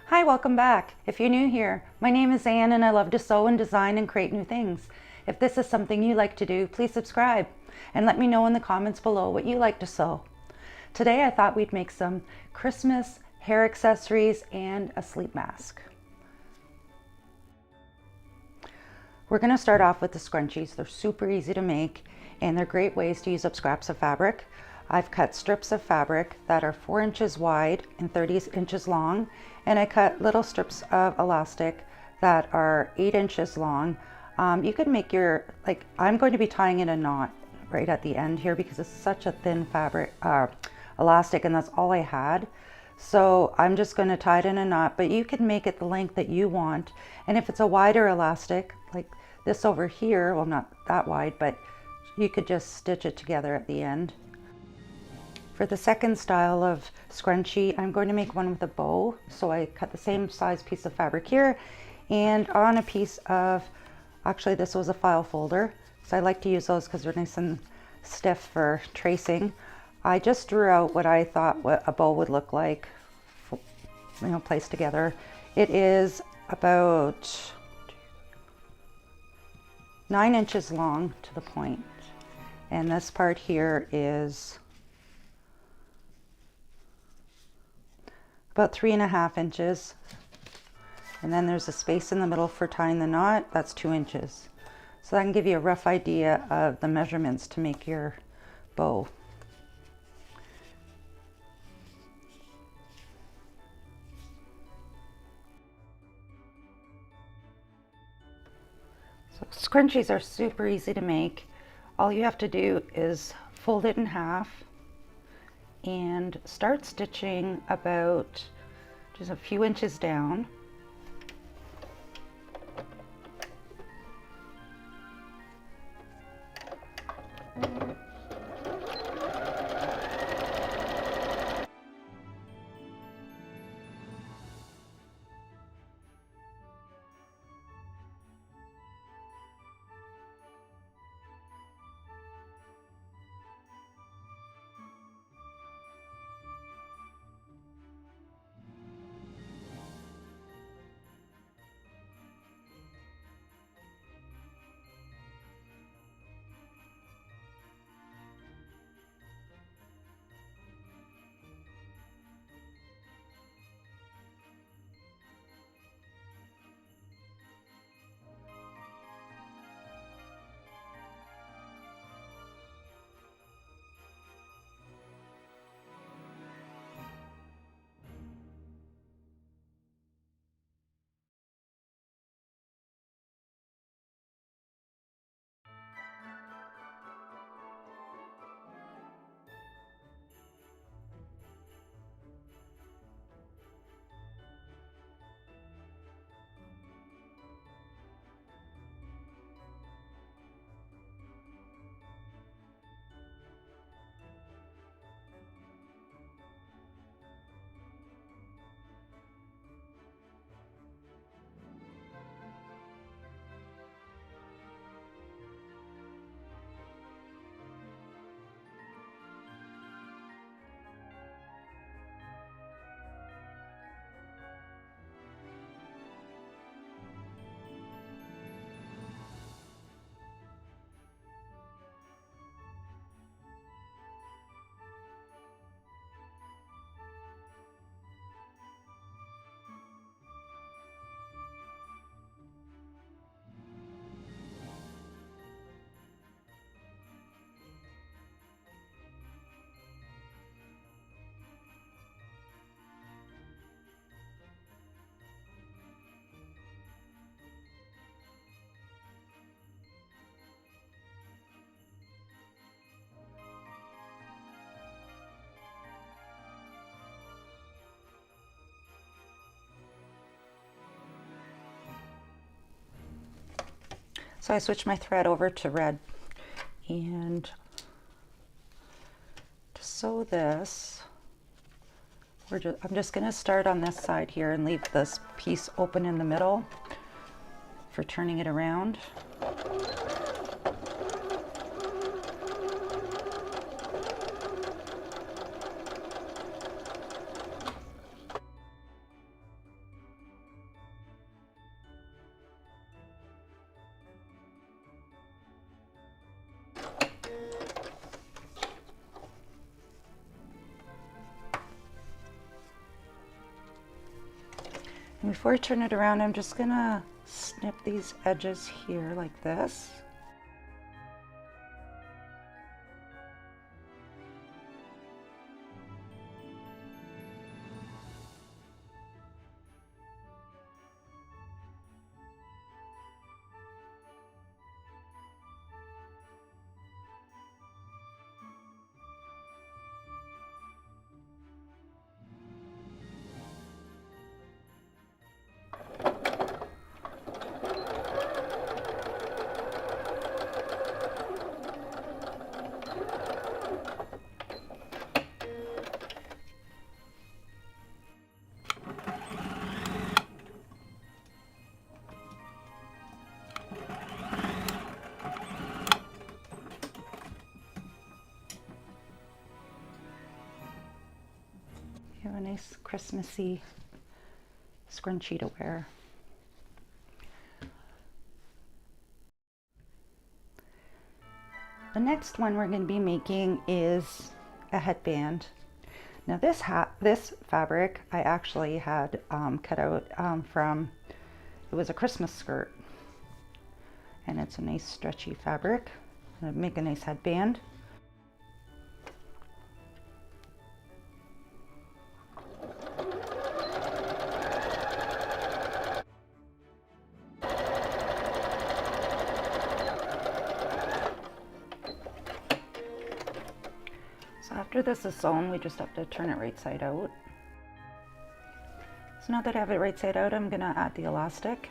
Hi, welcome back. If you're new here, my name is Anne and I love to sew and design and create new things. If this is something you like to do, please subscribe and let me know in the comments below what you like to sew. Today I thought we'd make some Christmas hair accessories and a sleep mask. We're going to start off with the scrunchies. They're super easy to make and they're great ways to use up scraps of fabric. I've cut strips of fabric that are 4 inches wide and 30 inches long, and I cut little strips of elastic that are 8 inches long. You could make your, I'm going to be tying in a knot right at the end here because it's such a thin fabric, elastic, and that's all I had. So I'm just going to tie it in a knot, but you can make it the length that you want. And if it's a wider elastic, like this over here, well, not that wide, but you could just stitch it together at the end. For the second style of scrunchie, I'm going to make one with a bow. So I cut the same size piece of fabric here, and on a piece of, actually this was a file folder, so I like to use those because they're nice and stiff for tracing. I just drew out what I thought what a bow would look like, placed together. It is about 9 inches long to the point, and this part here is about 3.5 inches, and then there's a space in the middle for tying the knot. That's 2 inches. So that can give you a rough idea of the measurements to make your bow. So scrunchies are super easy to make. All you have to do is fold it in half and start stitching about just a few inches down. So I switched my thread over to red, and to sew this, I'm just going to start on this side here and leave this piece open in the middle for turning it around. Before I turn it around, I'm just gonna snip these edges here like this. You have a nice Christmassy scrunchie to wear. The next one we're going to be making is a headband. Now this fabric I actually had cut out from, it was a Christmas skirt, and it's a nice stretchy fabric. It'll make a nice headband. So after this is sewn, we just have to turn it right side out. So now that I have it right side out, I'm going to add the elastic.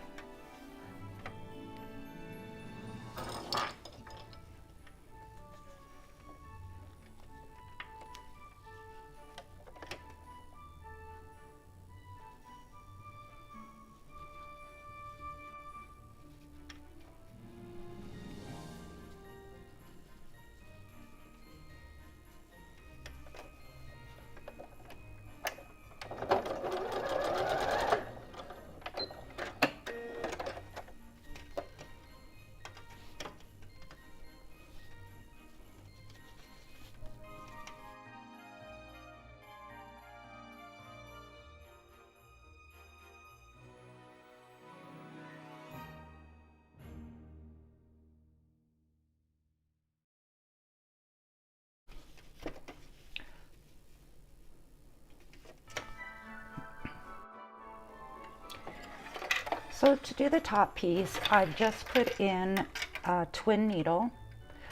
So to do the top piece, I've just put in a twin needle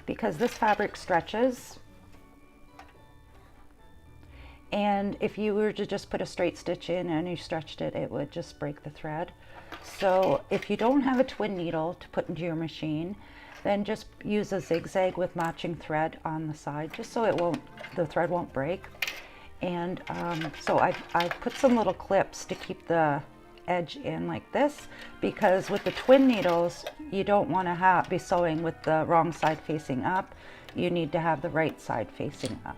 because this fabric stretches. And if you were to just put a straight stitch in and you stretched it, it would just break the thread. So if you don't have a twin needle to put into your machine, then just use a zigzag with matching thread on the side, just so the thread won't break. And so I've put some little clips to keep the edge in like this, because with the twin needles you don't want to be sewing with the wrong side facing up. You need to have the right side facing up.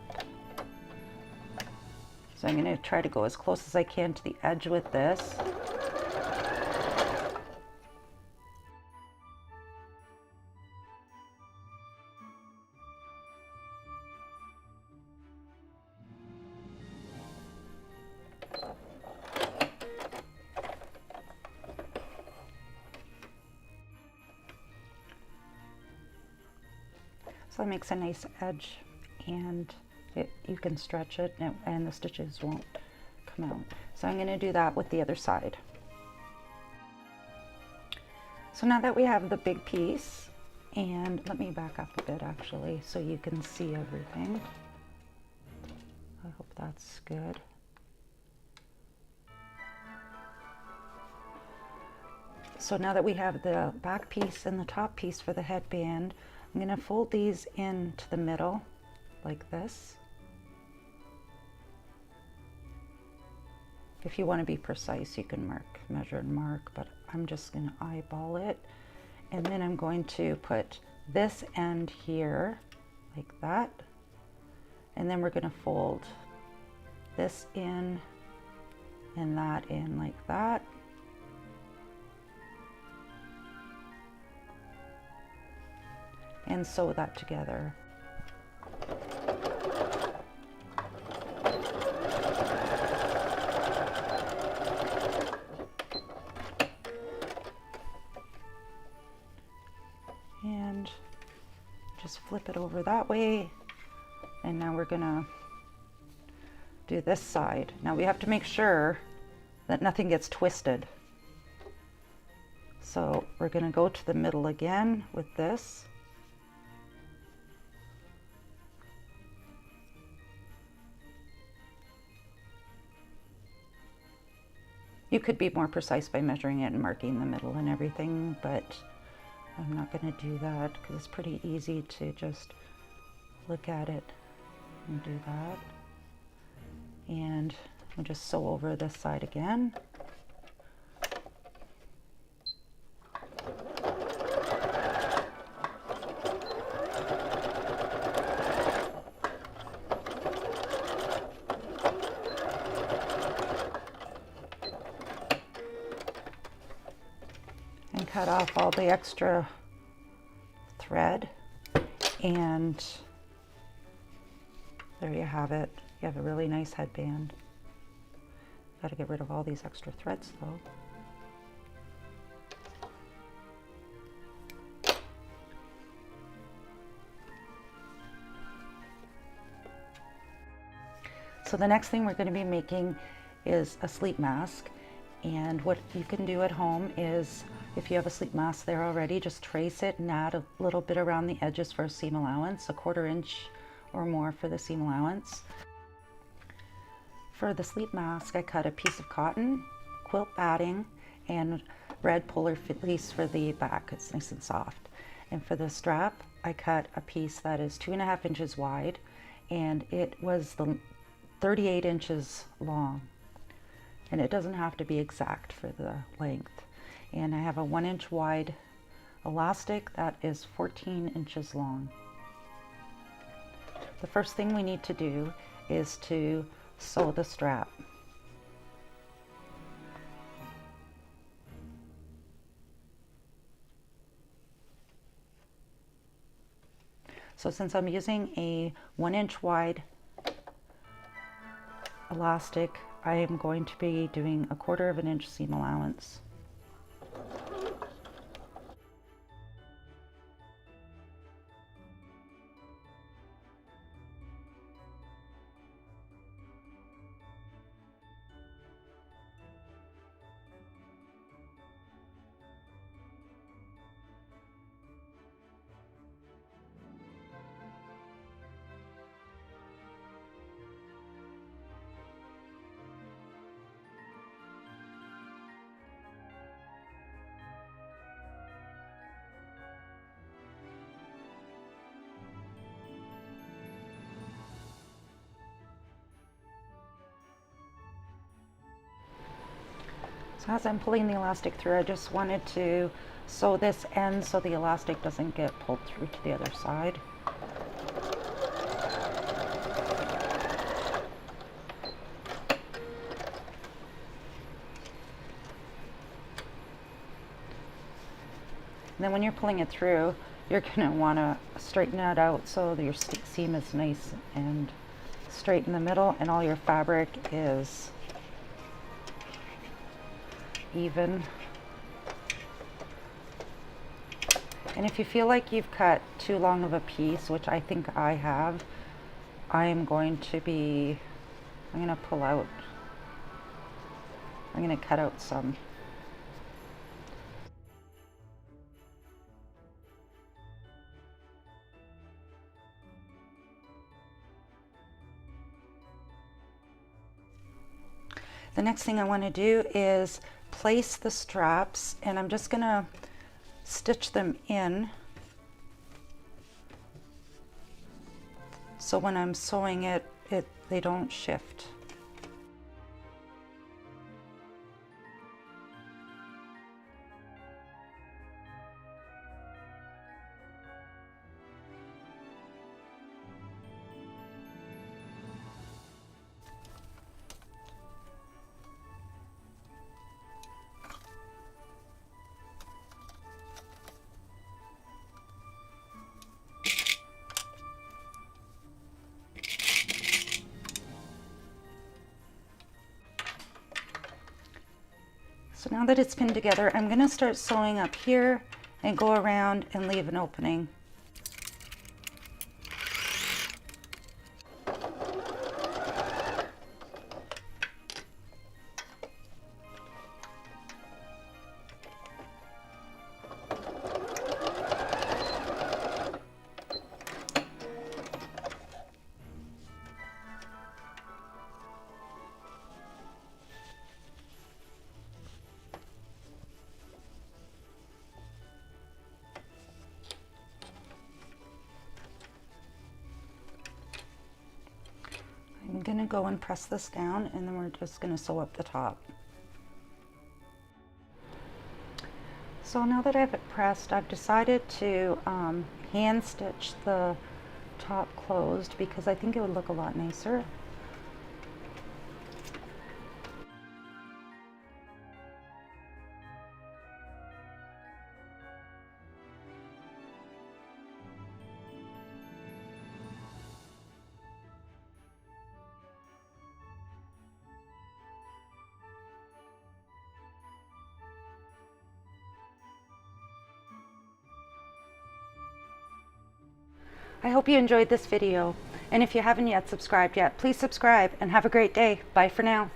So I'm going to try to go as close as I can to the edge with this. So that makes a nice edge, and you can stretch it and the stitches won't come out. So I'm going to do that with the other side. So now that we have the big piece, and let me back up a bit actually so you can see everything. I hope that's good. So now that we have the back piece and the top piece for the headband, I'm going to fold these into the middle like this. If you want to be precise, you can measure and mark, but I'm just going to eyeball it. And then I'm going to put this end here like that. And then we're going to fold this in and that in like that. And sew that together. flip it over that way, and now we're gonna do this side. Now we have to make sure that nothing gets twisted. So we're gonna go to the middle again with this. You could be more precise by measuring it and marking the middle and everything, but I'm not going to do that because it's pretty easy to just look at it and do that. And we'll just sew over this side again. And cut off all the extra thread, and there you have it. You have a really nice headband. Got to get rid of all these extra threads though. So the next thing we're going to be making is a sleep mask. And what you can do at home is, if you have a sleep mask there already, just trace it and add a little bit around the edges for a seam allowance, 1/4 inch or more for the seam allowance. For the sleep mask, I cut a piece of cotton, quilt batting, and red polar fleece for the back. It's nice and soft. And for the strap, I cut a piece that is 2.5 inches wide, and it was 38 inches long. And it doesn't have to be exact for the length. And I have a 1 inch wide elastic that is 14 inches long. The first thing we need to do is to sew the strap. So since I'm using a 1 inch wide elastic, I am going to be doing 1/4 inch seam allowance. So as I'm pulling the elastic through, I just wanted to sew this end so the elastic doesn't get pulled through to the other side. And then when you're pulling it through, you're going to want to straighten it out so that your seam is nice and straight in the middle, and all your fabric is even. And if you feel like you've cut too long of a piece, which I think I have, I'm going to pull out, I'm going to cut out some. The next thing I want to do is place the straps, and I'm just going to stitch them in so when I'm sewing it, they don't shift. So now that it's pinned together, I'm going to start sewing up here and go around and leave an opening. gonna go and press this down, and then we're just gonna sew up the top. So now that I have it pressed, I've decided to hand stitch the top closed because I think it would look a lot nicer. I hope you enjoyed this video, and if you haven't yet subscribed yet, please subscribe and have a great day. Bye for now.